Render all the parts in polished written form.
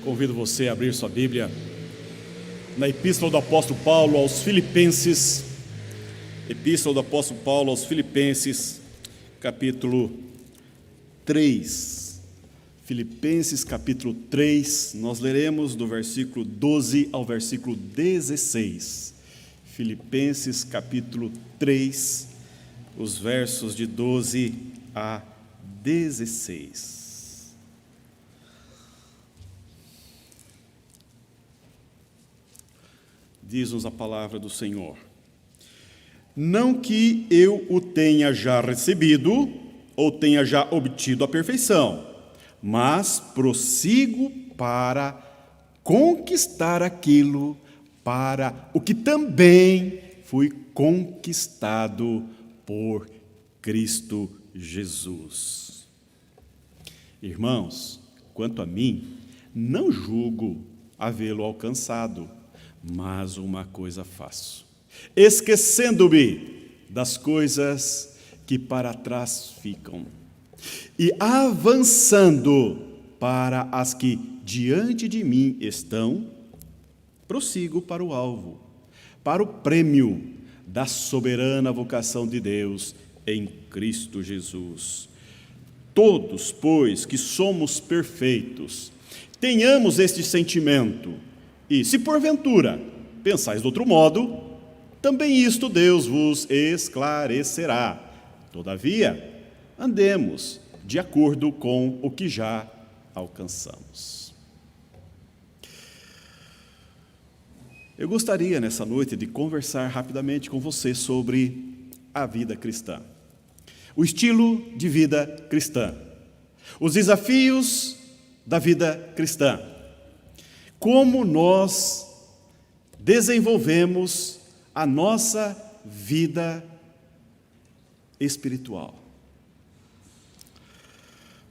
Convido você a abrir sua Bíblia na Epístola do Apóstolo Paulo aos Filipenses, Epístola do Apóstolo Paulo aos Filipenses, capítulo 3. Filipenses, capítulo 3, nós leremos do versículo 12 ao versículo 16. Filipenses, capítulo 3, os versos de 12 a 16. Diz-nos a palavra do Senhor: não que eu o tenha já recebido, ou tenha já obtido a perfeição, mas prossigo para conquistar aquilo para o que também fui conquistado por Cristo Jesus. Irmãos, quanto a mim, não julgo havê-lo alcançado, mas uma coisa faço, esquecendo-me das coisas que para trás ficam e avançando para as que diante de mim estão, prossigo para o alvo, para o prêmio da soberana vocação de Deus em Cristo Jesus. Todos, pois, que somos perfeitos, tenhamos este sentimento, e se porventura pensais de outro modo, também isto Deus vos esclarecerá. Todavia, andemos de acordo com o que já alcançamos. Eu gostaria nessa noite de conversar rapidamente com você sobre a vida cristã, o estilo de vida cristã, os desafios da vida cristã, como nós desenvolvemos a nossa vida espiritual.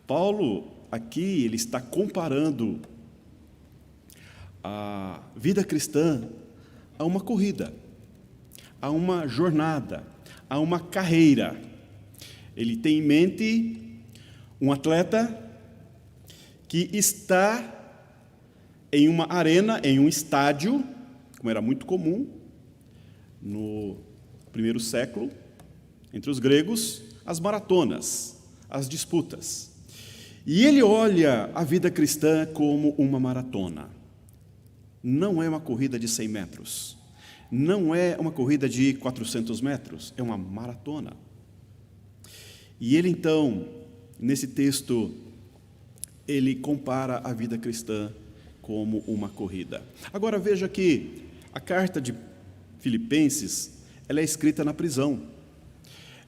Paulo aqui ele está comparando a vida cristã a uma corrida, a uma jornada, a uma carreira. Ele tem em mente um atleta que está em uma arena, em um estádio, como era muito comum no primeiro século, entre os gregos, as maratonas, as disputas. E ele olha a vida cristã como uma maratona. Não é uma corrida de 100 metros, não é uma corrida de 400 metros, é uma maratona. E ele então, nesse texto, ele compara a vida cristã como uma corrida. Agora veja que a carta de Filipenses, ela é escrita na prisão.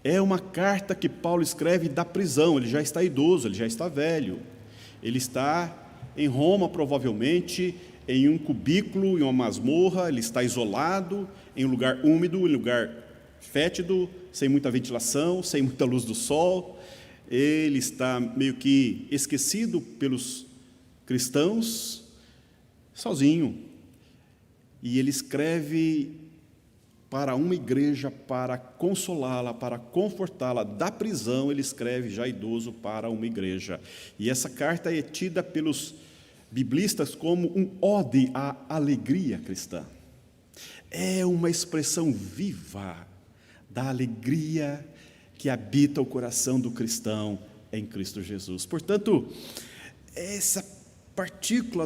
É uma carta que Paulo escreve da prisão. Ele já está idoso, ele já está velho. Ele está em Roma, provavelmente, em um cubículo, em uma masmorra. Ele está isolado, em um lugar úmido, em um lugar fétido, sem muita ventilação, sem muita luz do sol. Ele está meio que esquecido pelos cristãos, sozinho. E ele escreve para uma igreja para consolá-la, para confortá-la. Da prisão, ele escreve, já idoso, para uma igreja. E essa carta é tida pelos biblistas como um ode à alegria cristã. É uma expressão viva da alegria que habita o coração do cristão em Cristo Jesus. Portanto, essa partícula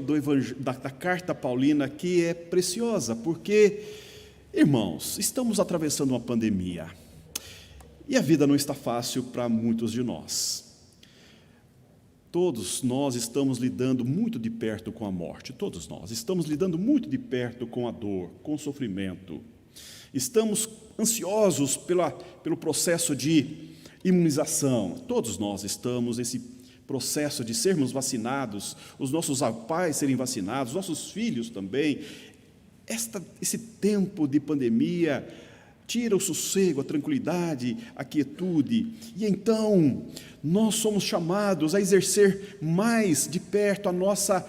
da carta paulina aqui é preciosa, porque, irmãos, estamos atravessando uma pandemia e a vida não está fácil para muitos de nós. Todos nós estamos lidando muito de perto com a morte, todos nós estamos lidando muito de perto com a dor, com o sofrimento. Estamos ansiosos pelo processo de imunização, todos nós estamos nesse processo de sermos vacinados, os nossos pais serem vacinados, nossos filhos também. Esse tempo de pandemia tira o sossego, a tranquilidade, a quietude, e então nós somos chamados a exercer mais de perto a nossa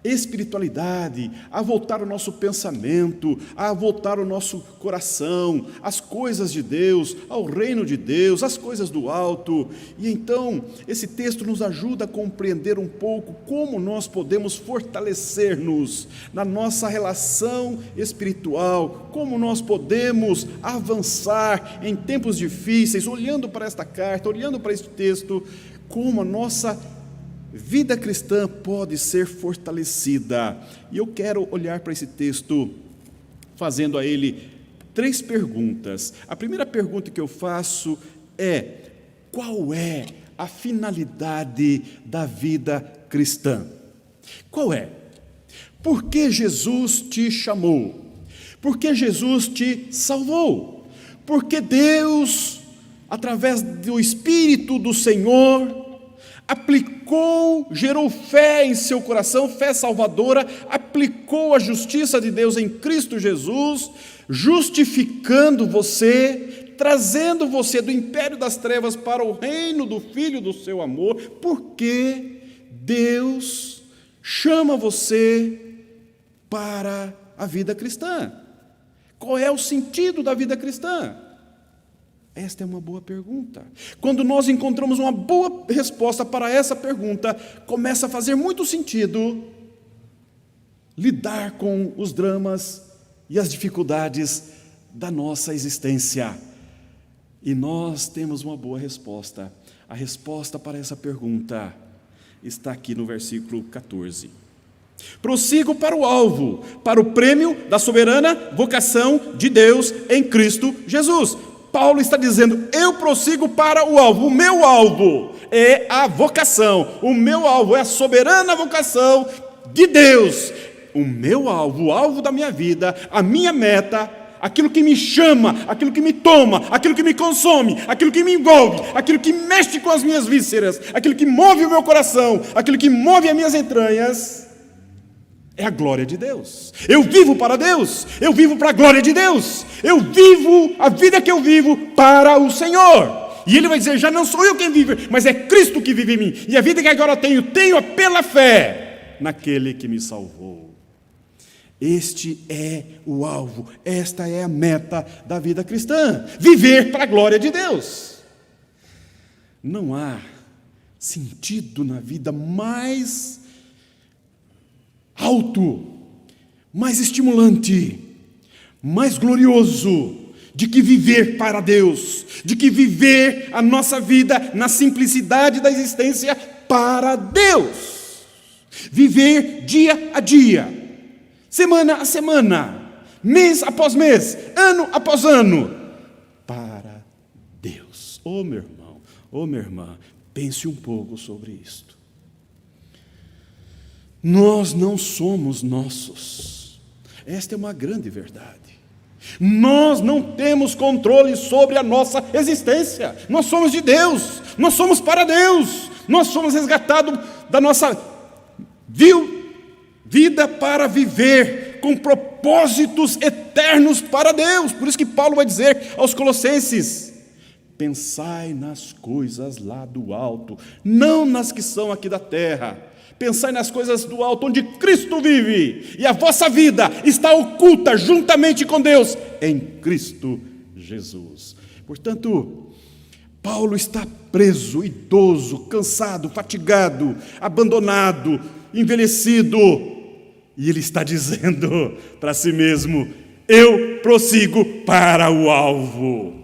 espiritualidade, a voltar o nosso pensamento, a voltar o nosso coração, às coisas de Deus, ao reino de Deus, às coisas do alto. E então, esse texto nos ajuda a compreender um pouco como nós podemos fortalecer-nos na nossa relação espiritual, como nós podemos avançar em tempos difíceis, olhando para esta carta, olhando para este texto, como a nossa vida cristã pode ser fortalecida. E eu quero olhar para esse texto fazendo a ele 3 perguntas. A primeira pergunta que eu faço é: qual é a finalidade da vida cristã? Qual é? Por que Jesus te chamou? Por que Jesus te salvou? Porque Deus, através do Espírito do Senhor, gerou fé em seu coração, fé salvadora, aplicou a justiça de Deus em Cristo Jesus, justificando você, trazendo você do império das trevas para o reino do Filho do seu amor, porque Deus chama você para a vida cristã. Qual é o sentido da vida cristã? Esta é uma boa pergunta. Quando nós encontramos uma boa resposta para essa pergunta, começa a fazer muito sentido lidar com os dramas e as dificuldades da nossa existência. E nós temos uma boa resposta. A resposta para essa pergunta está aqui no versículo 14. Prossigo para o alvo, para o prêmio da soberana vocação de Deus em Cristo Jesus. Paulo está dizendo: eu prossigo para o alvo. O meu alvo é a vocação. O meu alvo é a soberana vocação de Deus. O meu alvo, o alvo da minha vida, a minha meta, aquilo que me chama, aquilo que me toma, aquilo que me consome, aquilo que me envolve, aquilo que mexe com as minhas vísceras, aquilo que move o meu coração, aquilo que move as minhas entranhas, é a glória de Deus. Eu vivo para Deus, eu vivo para a glória de Deus, eu vivo a vida que eu vivo para o Senhor. E Ele vai dizer: já não sou eu quem vive, mas é Cristo que vive em mim. E a vida que agora tenho pela fé naquele que me salvou. Este é o alvo, esta é a meta da vida cristã: viver para a glória de Deus. Não há sentido na vida mais alto, mais estimulante, mais glorioso de que viver para Deus, de que viver a nossa vida na simplicidade da existência para Deus. Viver dia a dia, semana a semana, mês após mês, ano após ano, para Deus. Oh, meu irmão, oh, minha irmã, pense um pouco sobre isto. Nós não somos nossos. Esta é uma grande verdade. Nós não temos controle sobre a nossa existência. Nós somos de Deus, nós somos para Deus, nós somos resgatados da nossa vida para viver com propósitos eternos para Deus. Por isso que Paulo vai dizer aos Colossenses: pensai nas coisas lá do alto, não nas que são aqui da terra. Pensai nas coisas do alto, onde Cristo vive, e a vossa vida está oculta juntamente com Deus em Cristo Jesus. Portanto, Paulo está preso, idoso, cansado, fatigado, abandonado, envelhecido, e ele está dizendo para si mesmo: eu prossigo para o alvo.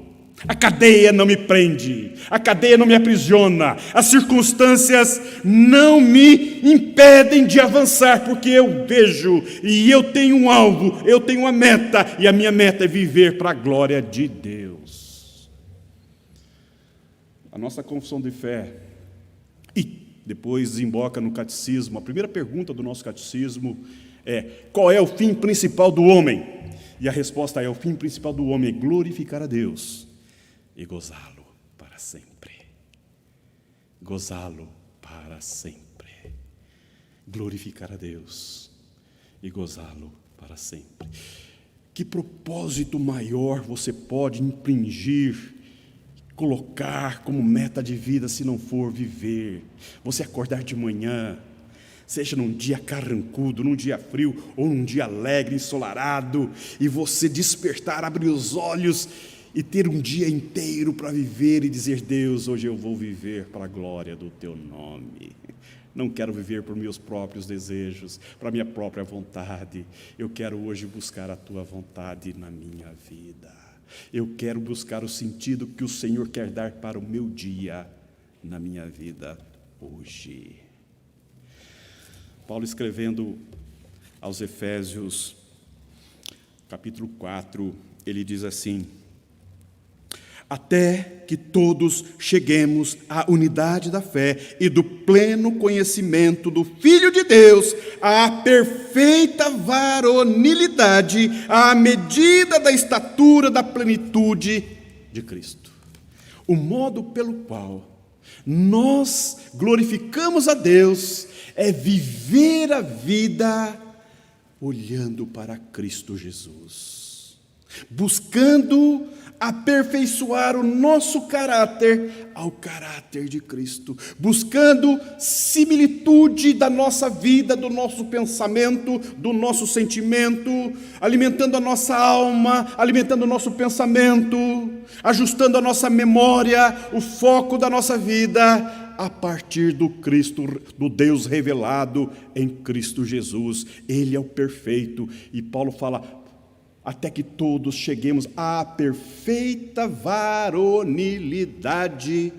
A cadeia não me prende, a cadeia não me aprisiona, as circunstâncias não me impedem de avançar, porque eu vejo e eu tenho um alvo, eu tenho uma meta, e a minha meta é viver para a glória de Deus. A nossa confissão de fé, e depois desemboca no catecismo. A primeira pergunta do nosso catecismo é: qual é o fim principal do homem? E a resposta é: o fim principal do homem é glorificar a Deus e gozá-lo para sempre. Gozá-lo para sempre. Glorificar a Deus e gozá-lo para sempre. Que propósito maior você pode impingir, colocar como meta de vida, se não for viver? Você acordar de manhã, seja num dia carrancudo, num dia frio, ou num dia alegre, ensolarado, e você despertar, abrir os olhos e ter um dia inteiro para viver e dizer: Deus, hoje eu vou viver para a glória do Teu nome. Não quero viver por meus próprios desejos, para minha própria vontade. Eu quero hoje buscar a Tua vontade na minha vida. Eu quero buscar o sentido que o Senhor quer dar para o meu dia, na minha vida hoje. Paulo, escrevendo aos Efésios, capítulo 4, ele diz assim: até que todos cheguemos à unidade da fé e do pleno conhecimento do Filho de Deus, à perfeita varonilidade, à medida da estatura da plenitude de Cristo. O modo pelo qual nós glorificamos a Deus é viver a vida olhando para Cristo Jesus, buscando aperfeiçoar o nosso caráter ao caráter de Cristo, buscando similitude da nossa vida, do nosso pensamento, do nosso sentimento, alimentando a nossa alma, alimentando o nosso pensamento, ajustando a nossa memória, o foco da nossa vida a partir do Cristo, do Deus revelado em Cristo Jesus. Ele é o perfeito. E Paulo fala: até que todos cheguemos à perfeita varonilidade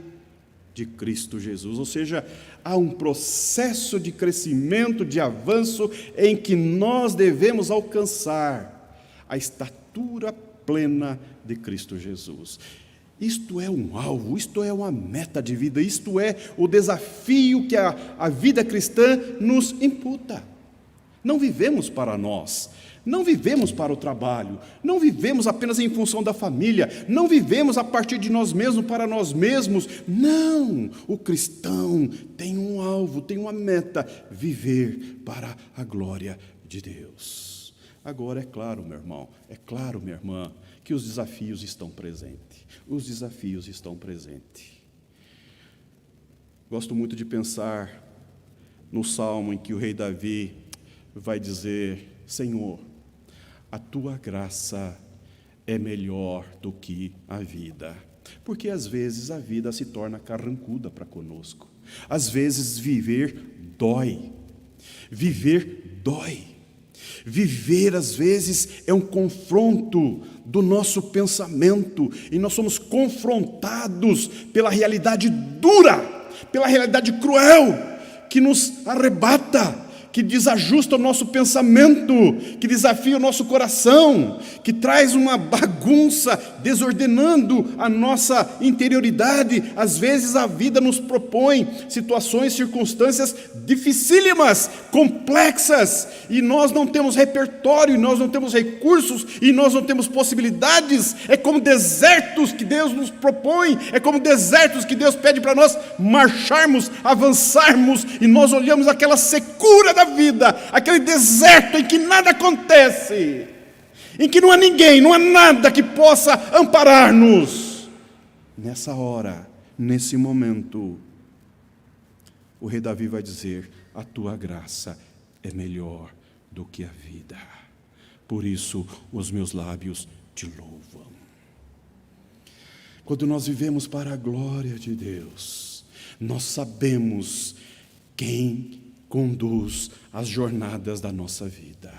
de Cristo Jesus. Ou seja, há um processo de crescimento, de avanço, em que nós devemos alcançar a estatura plena de Cristo Jesus. Isto é um alvo, isto é uma meta de vida, isto é o desafio que a vida cristã nos imputa. Não vivemos para nós, não vivemos para o trabalho, não vivemos apenas em função da família, não vivemos a partir de nós mesmos para nós mesmos. Não, o cristão tem um alvo, tem uma meta: viver para a glória de Deus. Agora, é claro, meu irmão, é claro, minha irmã, que os desafios estão presentes. Os desafios estão presentes. Gosto muito de pensar no salmo em que o rei Davi vai dizer: Senhor, a Tua graça é melhor do que a vida. Porque às vezes a vida se torna carrancuda para conosco. Às vezes viver dói. Viver dói. Viver, às vezes, é um confronto do nosso pensamento, e nós somos confrontados pela realidade dura, pela realidade cruel, que nos arrebata, que desajusta o nosso pensamento, que desafia o nosso coração, que traz uma bagunça, desordenando a nossa interioridade. Às vezes a vida nos propõe situações, circunstâncias dificílimas, complexas, e nós não temos repertório, e nós não temos recursos, e nós não temos possibilidades. É como desertos que Deus nos propõe, é como desertos que Deus pede para nós marcharmos, avançarmos, e nós olhamos aquela secura da vida, aquele deserto em que nada acontece, em que não há ninguém, não há nada que possa amparar-nos. Nessa hora, nesse momento, o rei Davi vai dizer: a Tua graça é melhor do que a vida, por isso os meus lábios Te louvam. Quando nós vivemos para a glória de Deus, nós sabemos quem conduz as jornadas da nossa vida.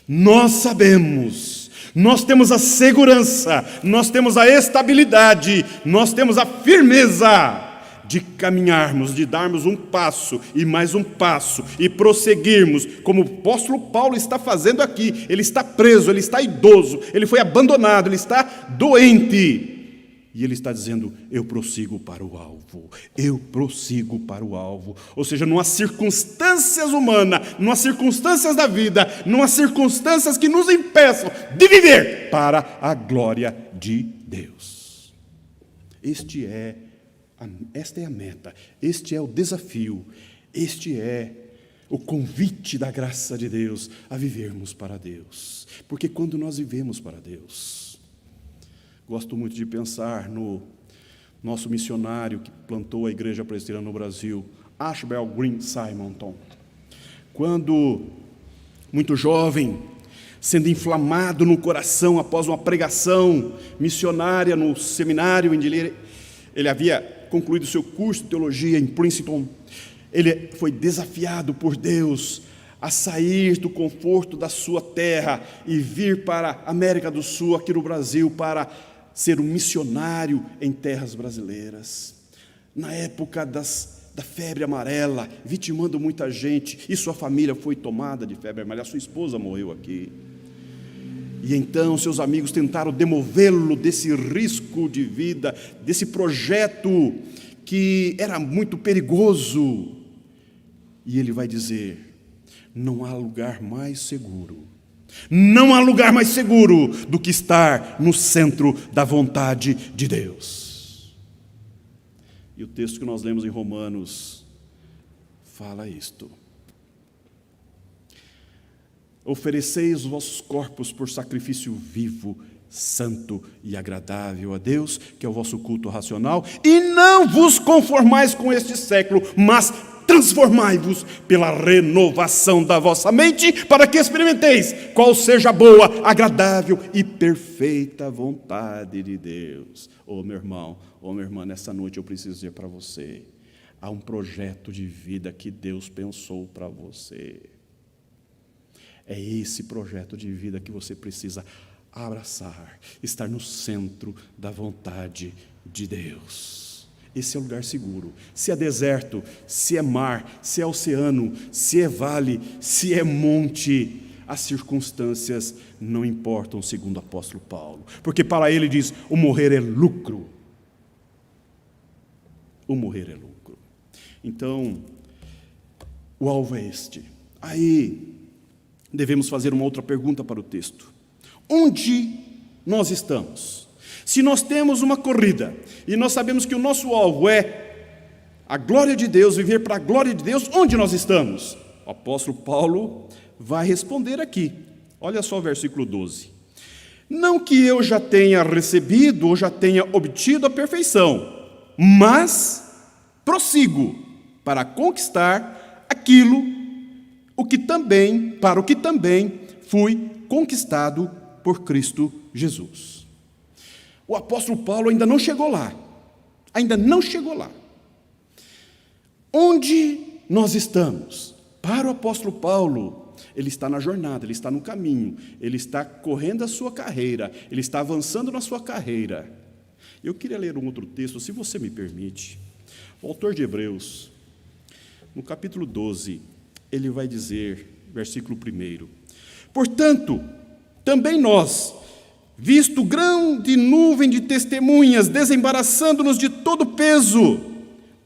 Nós sabemos, nós temos a segurança, nós temos a estabilidade, nós temos a firmeza de caminharmos, de darmos um passo e mais um passo e prosseguirmos, como o apóstolo Paulo está fazendo aqui. Ele está preso, ele está idoso, ele foi abandonado, ele está doente. E ele está dizendo: eu prossigo para o alvo, eu prossigo para o alvo. Ou seja, não há circunstâncias humanas, não há circunstâncias da vida, não há circunstâncias que nos impeçam de viver para a glória de Deus. Esta é a meta, este é o desafio, este é o convite da graça de Deus a vivermos para Deus. Porque quando nós vivemos para Deus, gosto muito de pensar no nosso missionário que plantou a igreja presbiteriana no Brasil, Ashbel Green Simonton. quando, muito jovem, sendo inflamado no coração após uma pregação missionária no seminário onde ele havia concluído seu curso de teologia em Princeton, ele foi desafiado por Deus a sair do conforto da sua terra e vir para a América do Sul, aqui no Brasil, para ser um missionário em terras brasileiras. Na época da febre amarela, vitimando muita gente, e sua família foi tomada de febre amarela, sua esposa morreu aqui. E então seus amigos tentaram demovê-lo desse risco de vida, desse projeto que era muito perigoso. E ele vai dizer: não há lugar mais seguro, não há lugar mais seguro do que estar no centro da vontade de Deus. E o texto que nós lemos em Romanos fala isto: ofereceis os vossos corpos por sacrifício vivo, santo e agradável a Deus, que é o vosso culto racional, e não vos conformais com este século, mas transformai-vos pela renovação da vossa mente, para que experimenteis qual seja a boa, agradável e perfeita vontade de Deus. Meu irmão, minha irmã, nessa noite eu preciso dizer para você: há um projeto de vida que Deus pensou para você. É esse projeto de vida que você precisa abraçar, estar no centro da vontade de Deus. Esse é o lugar seguro. Se é deserto, se é mar, se é oceano, se é vale, se é monte, as circunstâncias não importam, segundo o apóstolo Paulo. Porque para ele diz: o morrer é lucro. O morrer é lucro. Então, o alvo é este. Aí, devemos fazer uma outra pergunta para o texto: onde nós estamos? Se nós temos uma corrida e nós sabemos que o nosso alvo é a glória de Deus, viver para a glória de Deus, onde nós estamos? O apóstolo Paulo vai responder aqui. Olha só o versículo 12. Não que eu já tenha recebido ou já tenha obtido a perfeição, mas prossigo para conquistar aquilo para o que também fui conquistado por Cristo Jesus. O apóstolo Paulo ainda não chegou lá. Onde nós estamos? Para o apóstolo Paulo, ele está na jornada, ele está no caminho, ele está correndo a sua carreira, ele está avançando na sua carreira. Eu queria ler um outro texto, se você me permite. O autor de Hebreus, no capítulo 12, ele vai dizer, versículo 1: portanto, também nós, visto grande nuvem de testemunhas, desembaraçando-nos de todo peso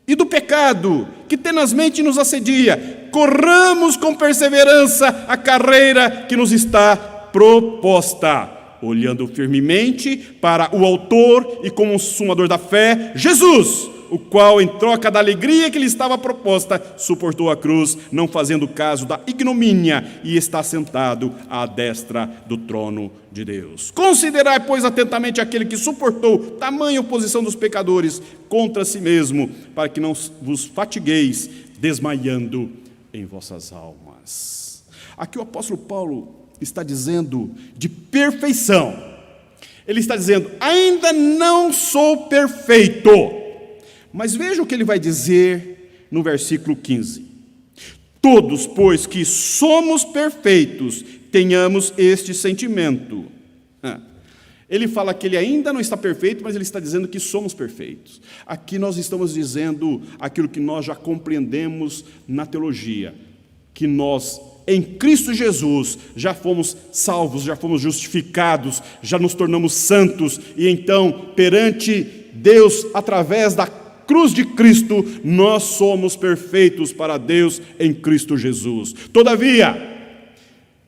e do pecado que tenazmente nos assedia, corramos com perseverança a carreira que nos está proposta, olhando firmemente para o autor e consumador da fé, Jesus, o qual, em troca da alegria que lhe estava proposta, suportou a cruz, não fazendo caso da ignomínia, e está sentado à destra do trono de Deus. Considerai, pois, atentamente aquele que suportou tamanha oposição dos pecadores contra si mesmo, para que não vos fatigueis, desmaiando em vossas almas. Aqui o apóstolo Paulo está dizendo de perfeição. Ele está dizendo: ainda não sou perfeito. Mas veja o que ele vai dizer no versículo 15. Todos, pois, que somos perfeitos, tenhamos este sentimento. Ele fala que ele ainda não está perfeito, mas ele está dizendo que somos perfeitos. Aqui nós estamos dizendo aquilo que nós já compreendemos na teologia, que nós, em Cristo Jesus, já fomos salvos, já fomos justificados, já nos tornamos santos, e então, perante Deus, através da cruz de Cristo, nós somos perfeitos para Deus em Cristo Jesus. Todavia,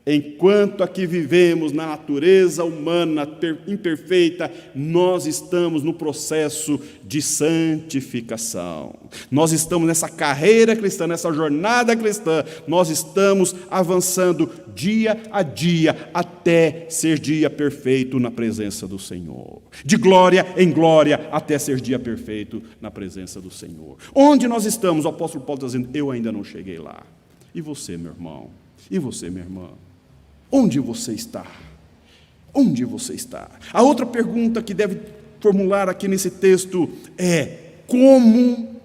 enquanto aqui vivemos na natureza humana imperfeita, nós estamos no processo de santificação. Nós estamos nessa carreira cristã, nessa jornada cristã, nós estamos avançando dia a dia até ser dia perfeito na presença do Senhor. De glória em glória até ser dia perfeito na presença do Senhor. Onde nós estamos? O apóstolo Paulo está dizendo: eu ainda não cheguei lá. E você, meu irmão? E você, minha irmã? Onde você está? Onde você está? A outra pergunta que deve formular aqui nesse texto é: como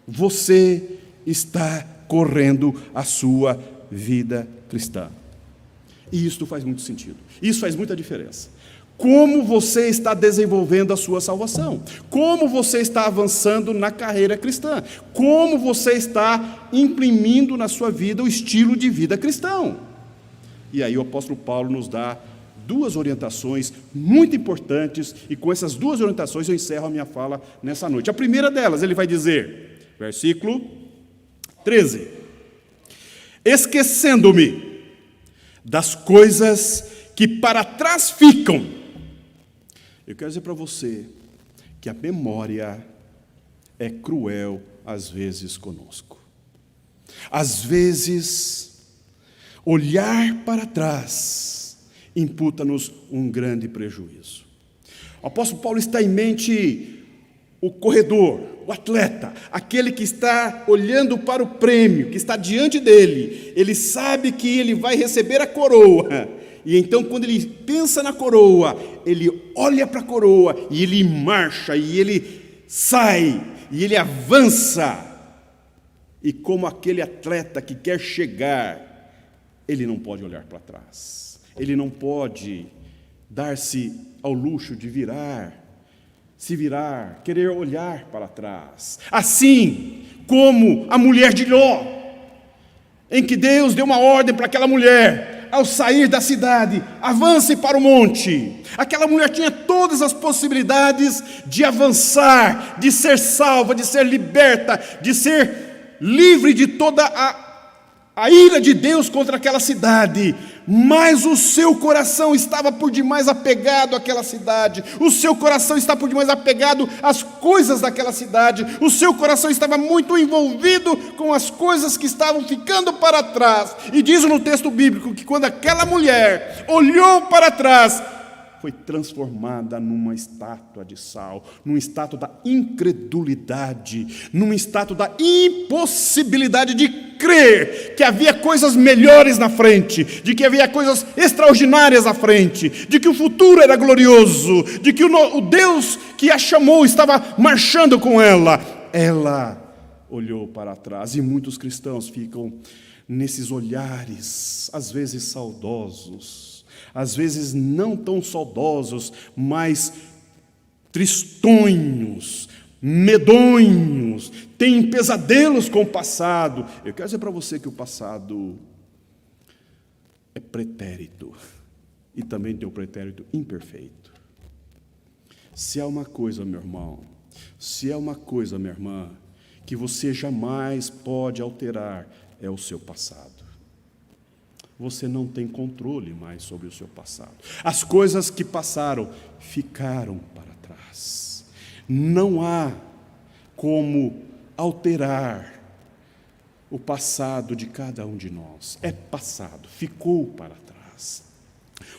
você está correndo a sua vida cristã? E isso faz muito sentido. Isso faz muita diferença. Como você está desenvolvendo a sua salvação? Como você está avançando na carreira cristã? Como você está imprimindo na sua vida o estilo de vida cristão? E aí o apóstolo Paulo nos dá duas orientações muito importantes, e com essas duas orientações eu encerro a minha fala nessa noite. A primeira delas, ele vai dizer, versículo 13: esquecendo-me das coisas que para trás ficam. Eu quero dizer para você que a memória é cruel às vezes conosco. Às vezes, olhar para trás imputa-nos um grande prejuízo. O apóstolo Paulo está em mente o corredor, o atleta, aquele que está olhando para o prêmio, que está diante dele. Ele sabe que ele vai receber a coroa. E então, quando ele pensa na coroa, ele olha para a coroa e ele marcha, e ele sai, e ele avança. E como aquele atleta que quer chegar, ele não pode olhar para trás. Ele não pode dar-se ao luxo de se virar, querer olhar para trás. Assim como a mulher de Ló, em que Deus deu uma ordem para aquela mulher: ao sair da cidade, avance para o monte. Aquela mulher tinha todas as possibilidades de avançar, de ser salva, de ser liberta, de ser livre de toda a ira de Deus contra aquela cidade, mas o seu coração estava por demais apegado àquela cidade, o seu coração está por demais apegado às coisas daquela cidade, o seu coração estava muito envolvido com as coisas que estavam ficando para trás. E diz no texto bíblico que quando aquela mulher olhou para trás, foi transformada numa estátua de sal, numa estátua da incredulidade, numa estátua da impossibilidade de crer que havia coisas melhores na frente, de que havia coisas extraordinárias à frente, de que o futuro era glorioso, de que o Deus que a chamou estava marchando com ela. Ela olhou para trás, e muitos cristãos ficam nesses olhares, às vezes saudosos, às vezes não tão saudosos, mas tristonhos, medonhos, têm pesadelos com o passado. Eu quero dizer para você que o passado é pretérito, e também tem o pretérito imperfeito. Se há uma coisa, meu irmão, se há uma coisa, minha irmã, que você jamais pode alterar, é o seu passado. Você não tem controle mais sobre o seu passado. As coisas que passaram ficaram para trás. Não há como alterar o passado de cada um de nós. É passado, ficou para trás.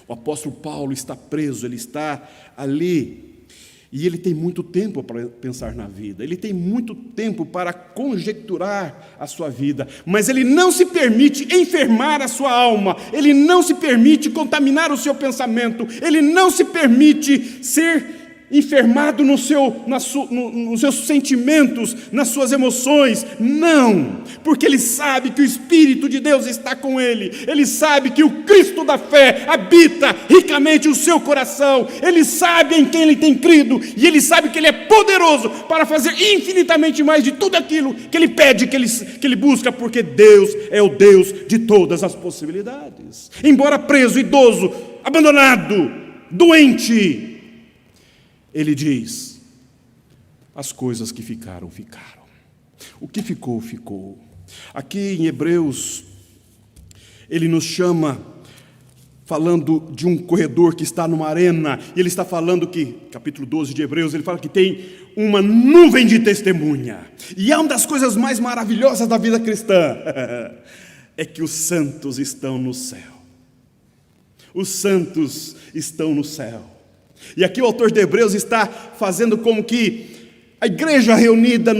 O apóstolo Paulo está preso, ele está ali. E ele tem muito tempo para pensar na vida, ele tem muito tempo para conjecturar a sua vida, mas ele não se permite enfermar a sua alma, ele não se permite contaminar o seu pensamento, ele não se permite ser enfermado nos seus sentimentos, nas suas emoções. Não, porque ele sabe que o Espírito de Deus está com ele sabe que o Cristo da fé habita ricamente o seu coração, ele sabe em quem ele tem crido, e ele sabe que ele é poderoso para fazer infinitamente mais de tudo aquilo que ele pede, que ele busca, porque Deus é o Deus de todas as possibilidades. Embora preso, idoso, abandonado, doente, ele diz: as coisas que ficaram, ficaram. O que ficou, ficou. Aqui em Hebreus, ele nos chama, falando de um corredor que está numa arena, e ele está falando que, capítulo 12 de Hebreus, ele fala que tem uma nuvem de testemunha. E é uma das coisas mais maravilhosas da vida cristã, é que os santos estão no céu. Os santos estão no céu. E aqui o autor de Hebreus está fazendo como que a igreja reunida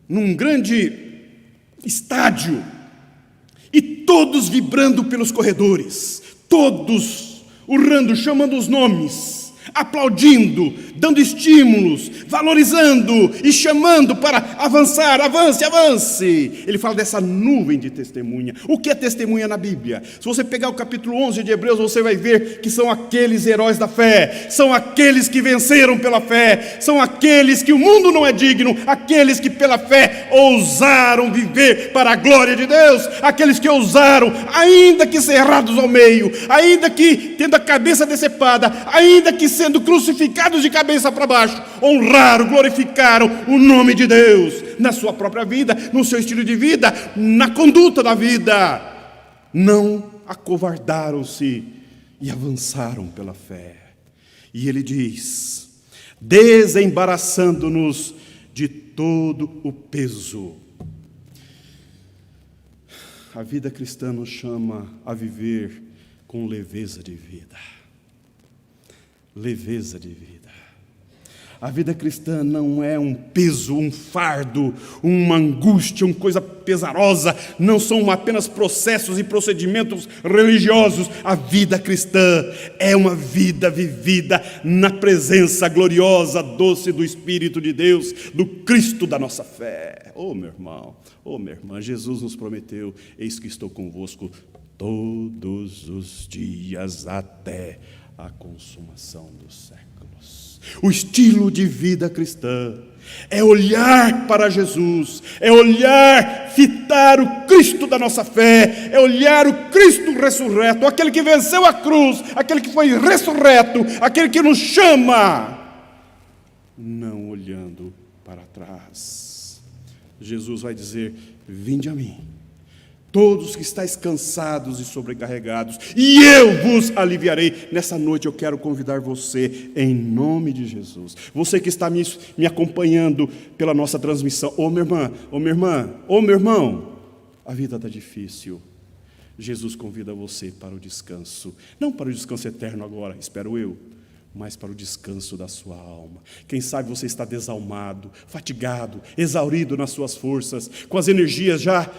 num grande estádio, e todos vibrando pelos corredores, todos urrando, chamando os nomes, aplaudindo, dando estímulos, valorizando e chamando para avançar, avance, avance. Ele fala dessa nuvem de testemunha. O que é testemunha na Bíblia? Se você pegar o capítulo 11 de Hebreus, você vai ver que são aqueles heróis da fé, são aqueles que venceram pela fé, são aqueles que o mundo não é digno, aqueles que pela fé ousaram viver para a glória de Deus, aqueles que ousaram, ainda que cerrados ao meio, ainda que tendo a cabeça decepada, ainda que sendo crucificados de cabeça para baixo, honraram, glorificaram o nome de Deus na sua própria vida, no seu estilo de vida, na conduta da vida. Não acovardaram-se e avançaram pela fé. E ele diz: desembaraçando-nos de todo o peso. A vida cristã nos chama a viver com leveza de vida. Leveza de vida. A vida cristã não é um peso, um fardo, uma angústia, uma coisa pesarosa. Não são apenas processos e procedimentos religiosos. A vida cristã é uma vida vivida na presença gloriosa, doce do Espírito de Deus, do Cristo da nossa fé. Oh, meu irmão, oh, minha irmã, Jesus nos prometeu: eis que estou convosco todos os dias até a consumação dos séculos. O estilo de vida cristã é olhar para Jesus, é olhar, fitar o Cristo da nossa fé, é olhar o Cristo ressurreto, aquele que venceu a cruz, aquele que foi ressurreto, aquele que nos chama, não olhando para trás. Jesus vai dizer: vinde a mim, todos que estáis cansados e sobrecarregados, e eu vos aliviarei. Nessa noite eu quero convidar você, em nome de Jesus. Você que está me acompanhando pela nossa transmissão. Ô minha irmã, ô minha irmã, ô meu irmão, a vida está difícil. Jesus convida você para o descanso. Não para o descanso eterno agora, espero eu, mas para o descanso da sua alma. Quem sabe você está desalmado, fatigado, exaurido nas suas forças, com as energias já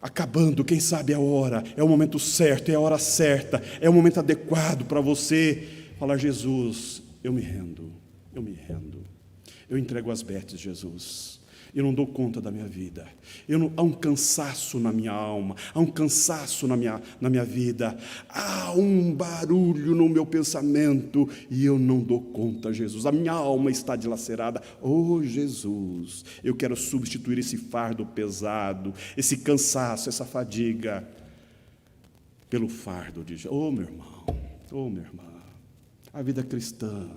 acabando. Quem sabe a hora, é o momento certo, é a hora certa, é o momento adequado para você falar: Jesus, eu me rendo, eu entrego as betes, Jesus. Eu não dou conta da minha vida. Há um cansaço na minha alma, há um cansaço na minha vida, há um barulho no meu pensamento e eu não dou conta, Jesus. A minha alma está dilacerada. Oh, Jesus, eu quero substituir esse fardo pesado, esse cansaço, essa fadiga, pelo fardo de Jesus. Oh, meu irmão, oh, minha irmã, a vida cristã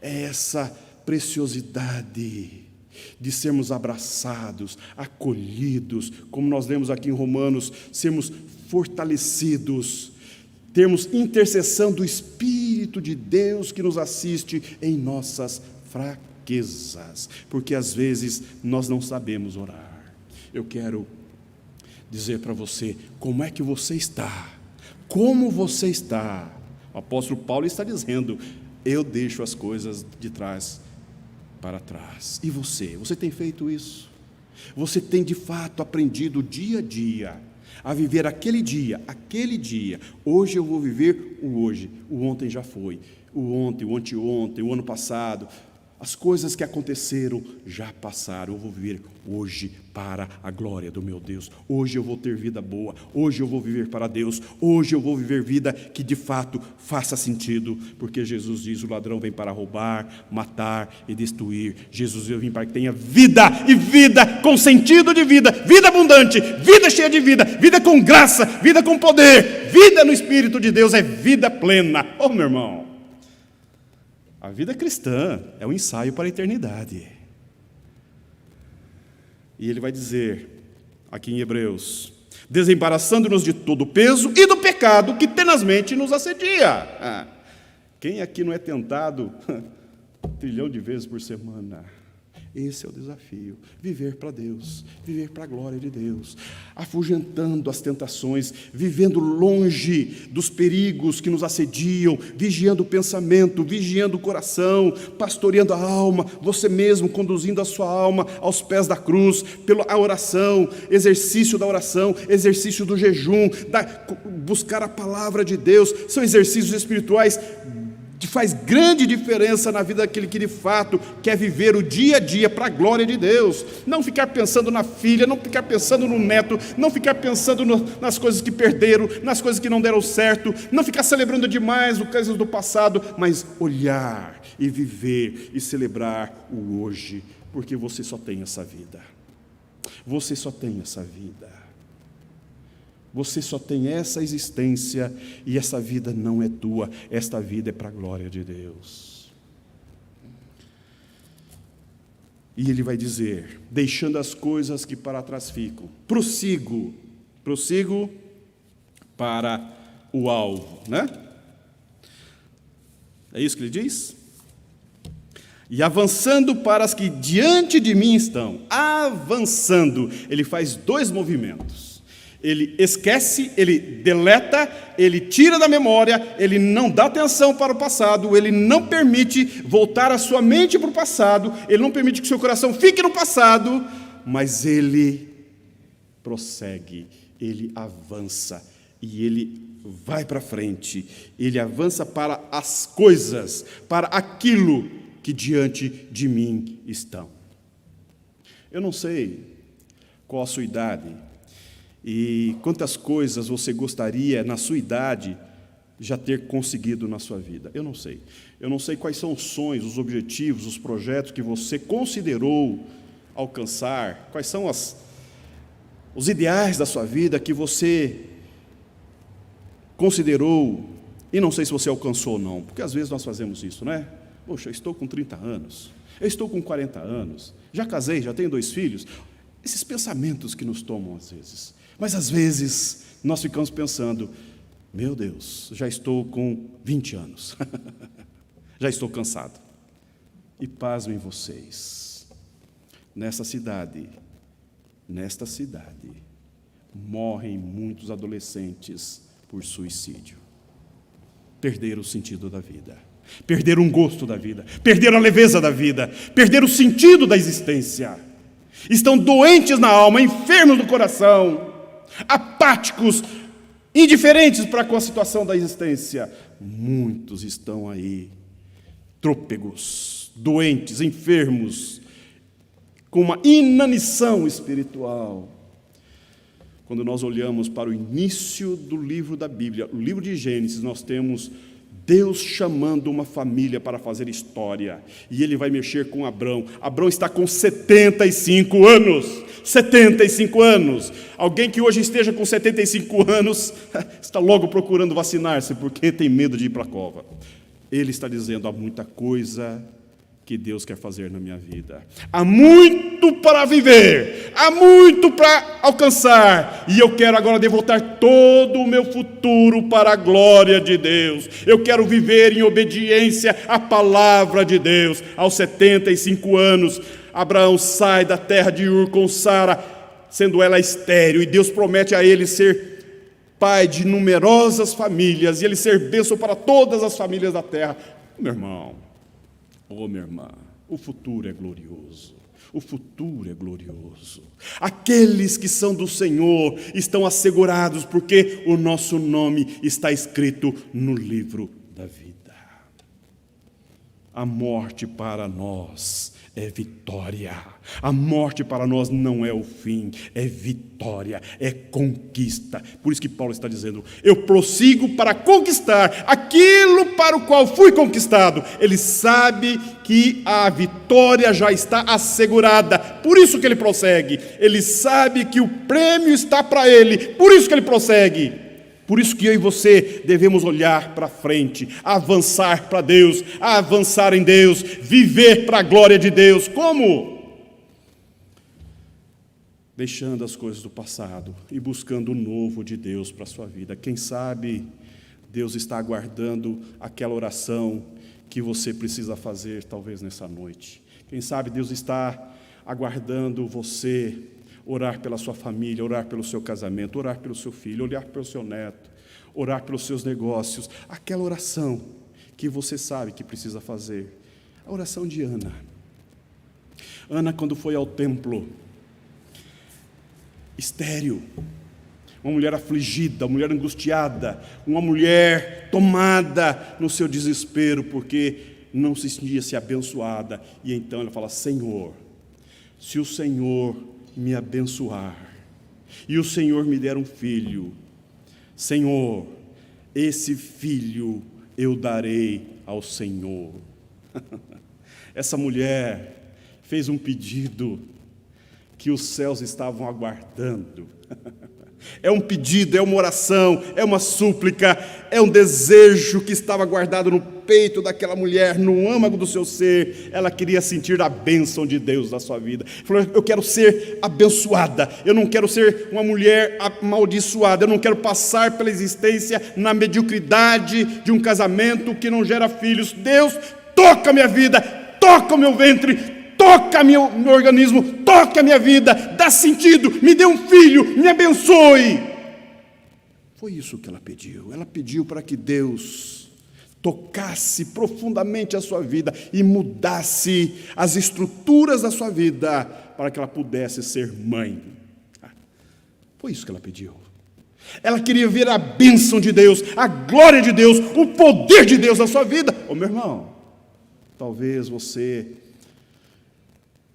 é essa preciosidade de sermos abraçados, acolhidos, como nós lemos aqui em Romanos, sermos fortalecidos, termos intercessão do Espírito de Deus que nos assiste em nossas fraquezas, porque às vezes nós não sabemos orar. Eu quero dizer para você como é que você está, como você está. O apóstolo Paulo está dizendo: eu deixo as coisas de trás para trás. E você tem feito isso? Você tem de fato aprendido dia a dia a viver aquele dia, hoje eu vou viver o hoje, o ontem já foi, o ontem, o anteontem, o ano passado, as coisas que aconteceram já passaram, eu vou viver hoje para a glória do meu Deus. Hoje eu vou ter vida boa, hoje eu vou viver para Deus, hoje eu vou viver vida que de fato faça sentido, porque Jesus diz: o ladrão vem para roubar, matar e destruir. Jesus, eu vim para que tenha vida, e vida com sentido de vida, vida abundante, vida cheia de vida, vida com graça, vida com poder, vida no Espírito de Deus, é vida plena. Oh, meu irmão, a vida cristã é um ensaio para a eternidade. E ele vai dizer, aqui em Hebreus: desembaraçando-nos de todo o peso e do pecado que tenazmente nos assedia. Quem aqui não é tentado 1 trilhão de vezes por semana? Esse é o desafio, viver para Deus, viver para a glória de Deus, afugentando as tentações, vivendo longe dos perigos que nos assediam, vigiando o pensamento, vigiando o coração, pastoreando a alma, você mesmo conduzindo a sua alma aos pés da cruz, pela oração, exercício da oração, exercício do jejum, buscar a palavra de Deus, são exercícios espirituais que faz grande diferença na vida daquele que de fato quer viver o dia a dia para a glória de Deus, não ficar pensando na filha, não ficar pensando no neto, não ficar pensando nas coisas que perderam, nas coisas que não deram certo, não ficar celebrando demais as coisas do passado, mas olhar e viver e celebrar o hoje, porque você só tem essa vida, você só tem essa vida. Você só tem essa existência e essa vida não é tua, esta vida é para a glória de Deus. E ele vai dizer, deixando as coisas que para trás ficam, prossigo para o alvo, né? É isso que ele diz? E avançando para as que diante de mim estão, avançando, ele faz dois movimentos. Ele esquece, ele deleta, ele tira da memória, ele não dá atenção para o passado, ele não permite voltar a sua mente para o passado, ele não permite que o seu coração fique no passado, mas ele prossegue, ele avança e ele vai para frente, ele avança para as coisas, para aquilo que diante de mim estão. Eu não sei qual a sua idade, e quantas coisas você gostaria, na sua idade, já ter conseguido na sua vida? Eu não sei. Eu não sei quais são os sonhos, os objetivos, os projetos que você considerou alcançar, quais são os ideais da sua vida que você considerou, e não sei se você alcançou ou não, porque às vezes nós fazemos isso, né? Poxa, eu estou com 30 anos, eu estou com 40 anos, já casei, já tenho 2 filhos. Esses pensamentos que nos tomam às vezes. Mas às vezes nós ficamos pensando, meu Deus, já estou com 20 anos, já estou cansado. E pasmem vocês, nesta cidade, morrem muitos adolescentes por suicídio. Perderam o sentido da vida, perderam o gosto da vida, perderam a leveza da vida, perderam o sentido da existência. Estão doentes na alma, enfermos do coração, apáticos, indiferentes para com a situação da existência. Muitos estão aí, trôpegos, doentes, enfermos, com uma inanição espiritual. Quando nós olhamos para o início do livro da Bíblia, o livro de Gênesis, nós temos Deus chamando uma família para fazer história, e Ele vai mexer com Abrão. Abrão está com 75 anos, 75 anos. Alguém que hoje esteja com 75 anos, está logo procurando vacinar-se, porque tem medo de ir para a cova. Ele está dizendo, há muita coisa que Deus quer fazer na minha vida. Há muito para viver, há muito para alcançar, e eu quero agora devotar todo o meu futuro para a glória de Deus. Eu quero viver em obediência à palavra de Deus. Aos 75 anos, Abraão sai da terra de Ur com Sara, sendo ela estéril, e Deus promete a ele ser pai de numerosas famílias, e ele ser bênção para todas as famílias da terra. Meu irmão, minha irmã, o futuro é glorioso, o futuro é glorioso. Aqueles que são do Senhor estão assegurados, porque o nosso nome está escrito no livro da vida. A morte para nós é vitória. A morte para nós não é o fim, é vitória, é conquista. Por isso que Paulo está dizendo, eu prossigo para conquistar aquilo para o qual fui conquistado. Ele sabe que a vitória já está assegurada, por isso que ele prossegue. Ele sabe que o prêmio está para ele, por isso que ele prossegue. Por isso que eu e você devemos olhar para frente, avançar para Deus, avançar em Deus, viver para a glória de Deus. Como? Deixando as coisas do passado e buscando o novo de Deus para a sua vida. Quem sabe Deus está aguardando aquela oração que você precisa fazer talvez nessa noite. Quem sabe Deus está aguardando você orar pela sua família, orar pelo seu casamento, orar pelo seu filho, orar pelo seu neto, orar pelos seus negócios. Aquela oração que você sabe que precisa fazer. A oração de Ana. Ana, quando foi ao templo, estéril, uma mulher afligida, uma mulher angustiada, uma mulher tomada no seu desespero, porque não se sentia-se abençoada. E então ela fala: Senhor, se o Senhor me abençoar, e o Senhor me der um filho, Senhor, esse filho eu darei ao Senhor. Essa mulher fez um pedido que os céus estavam aguardando. É um pedido, é uma oração, é uma súplica, é um desejo que estava guardado no peito daquela mulher, no âmago do seu ser. Ela queria sentir a bênção de Deus na sua vida. Falou: eu quero ser abençoada, eu não quero ser uma mulher amaldiçoada, eu não quero passar pela existência na mediocridade de um casamento que não gera filhos. Deus, toca a minha vida, toca o meu ventre, toca meu organismo, toca a minha vida, dá sentido, me dê um filho, me abençoe. Foi isso que ela pediu. Ela pediu para que Deus tocasse profundamente a sua vida e mudasse as estruturas da sua vida para que ela pudesse ser mãe. Foi isso que ela pediu. Ela queria ver a bênção de Deus, a glória de Deus, o poder de Deus na sua vida. Ô meu irmão, talvez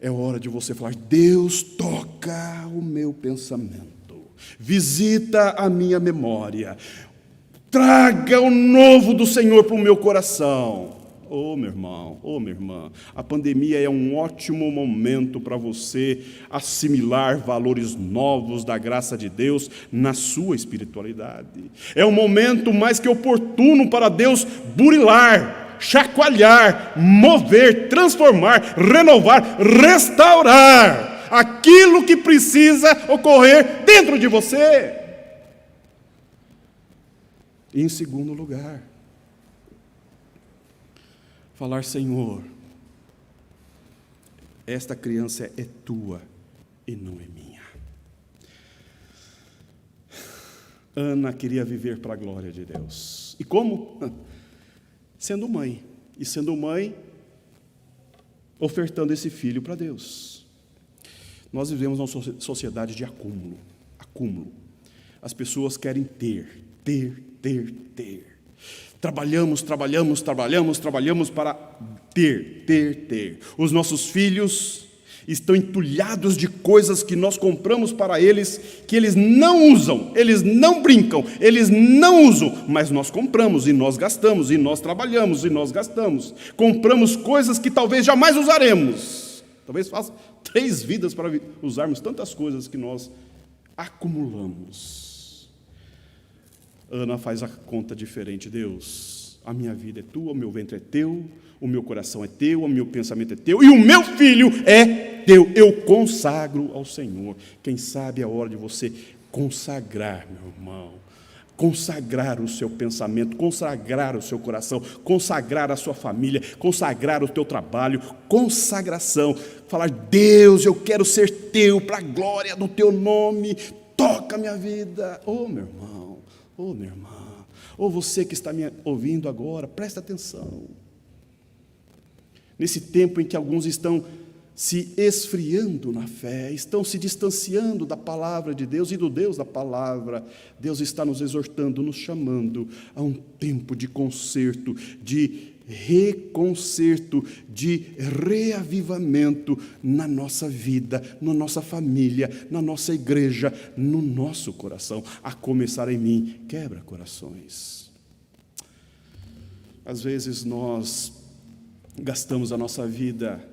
é hora de você falar: Deus, toca o meu pensamento, visita a minha memória, traga o novo do Senhor para o meu coração. Ô meu irmão, ô minha irmã, a pandemia é um ótimo momento para você assimilar valores novos da graça de Deus na sua espiritualidade. É um momento mais que oportuno para Deus burilar, chacoalhar, mover, transformar, renovar, restaurar aquilo que precisa ocorrer dentro de você. E em segundo lugar, falar: Senhor, esta criança é tua e não é minha. Ana queria viver para a glória de Deus. E como? Sendo mãe, e sendo mãe, ofertando esse filho para Deus. Nós vivemos uma sociedade de acúmulo. As pessoas querem ter. Trabalhamos para ter. Os nossos filhos estão entulhados de coisas que nós compramos para eles, que eles não usam, eles não brincam, eles não usam, mas nós compramos e nós gastamos, e nós trabalhamos e nós gastamos. Compramos coisas que talvez jamais usaremos. Talvez faça 3 vidas para usarmos tantas coisas que nós acumulamos. Ana faz a conta diferente. Deus, a minha vida é tua, o meu ventre é teu, o meu coração é teu, o meu pensamento é teu, e o meu filho é teu. Eu consagro ao Senhor. Quem sabe é a hora de você consagrar, meu irmão. Consagrar o seu pensamento, consagrar o seu coração, consagrar a sua família, consagrar o teu trabalho, consagração. Falar: Deus, eu quero ser teu para a glória do teu nome. Toca a minha vida. Oh, meu irmão, oh, minha irmã, oh, você que está me ouvindo agora, presta atenção. Nesse tempo em que alguns estão se esfriando na fé, estão se distanciando da palavra de Deus e do Deus da palavra, Deus está nos exortando, nos chamando a um tempo de conserto, de reconcerto, de reavivamento na nossa vida, na nossa família, na nossa igreja, no nosso coração, a começar em mim. Quebra corações. Às vezes nós gastamos a nossa vida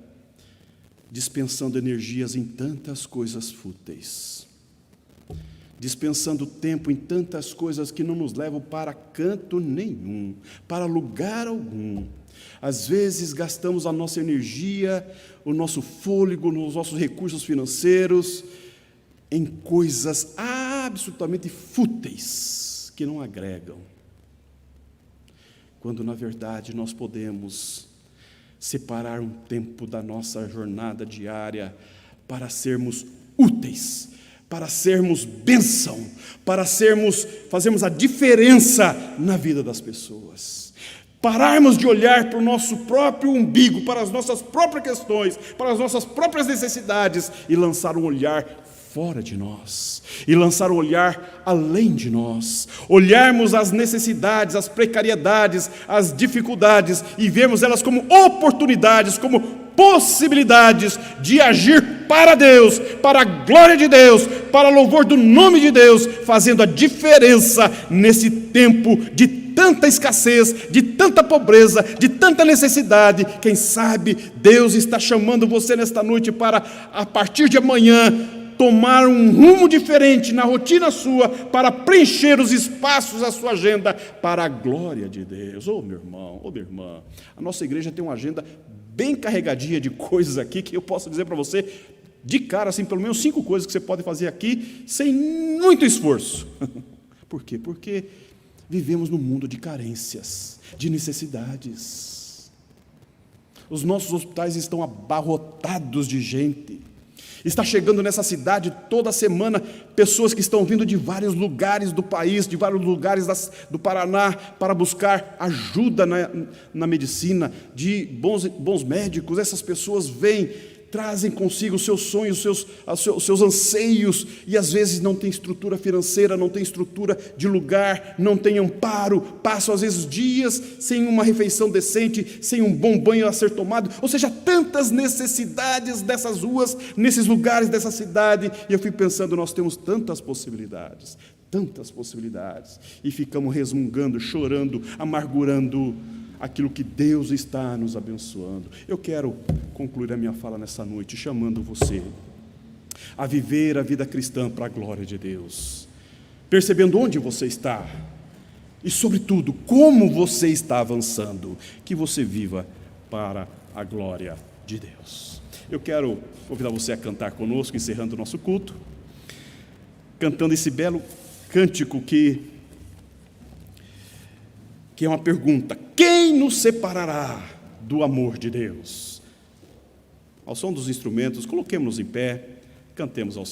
dispensando energias em tantas coisas fúteis, dispensando tempo em tantas coisas que não nos levam para canto nenhum, para lugar algum. Às vezes gastamos a nossa energia, o nosso fôlego, os nossos recursos financeiros em coisas absolutamente fúteis, que não agregam, quando na verdade nós podemos separar um tempo da nossa jornada diária para sermos úteis, para sermos bênção, para fazermos a diferença na vida das pessoas. Pararmos de olhar para o nosso próprio umbigo, para as nossas próprias questões, para as nossas próprias necessidades e lançar um olhar fora de nós, e lançar um olhar além de nós, olharmos as necessidades, as precariedades, as dificuldades e vermos elas como oportunidades, como possibilidades de agir para Deus, para a glória de Deus, para louvor do nome de Deus, fazendo a diferença nesse tempo de tanta escassez, de tanta pobreza, de tanta necessidade. Quem sabe Deus está chamando você nesta noite para, a partir de amanhã, tomar um rumo diferente na rotina sua, para preencher os espaços da sua agenda para a glória de Deus. Meu irmão, minha irmã, a nossa igreja tem uma agenda bem carregadinha de coisas aqui, que eu posso dizer para você, de cara, assim, pelo menos 5 coisas que você pode fazer aqui, sem muito esforço. Por quê? Porque vivemos num mundo de carências, de necessidades. Os nossos hospitais estão abarrotados de gente. Está chegando nessa cidade toda semana pessoas que estão vindo de vários lugares do país, de vários lugares do Paraná, para buscar ajuda na medicina, de bons médicos. Essas pessoas vêm, trazem consigo os seus sonhos, os seus anseios, e às vezes não tem estrutura financeira, não tem estrutura de lugar, não tem amparo, passam às vezes dias sem uma refeição decente, sem um bom banho a ser tomado, ou seja, tantas necessidades dessas ruas, nesses lugares dessa cidade, e eu fico pensando, nós temos tantas possibilidades, e ficamos resmungando, chorando, amargurando aquilo que Deus está nos abençoando. Eu quero concluir a minha fala nessa noite, chamando você a viver a vida cristã para a glória de Deus, percebendo onde você está e, sobretudo, como você está avançando, que você viva para a glória de Deus. Eu quero convidar você a cantar conosco, encerrando o nosso culto, cantando esse belo cântico que é uma pergunta: quem nos separará do amor de Deus? Ao som dos instrumentos, coloquemos-nos em pé, cantemos ao Senhor.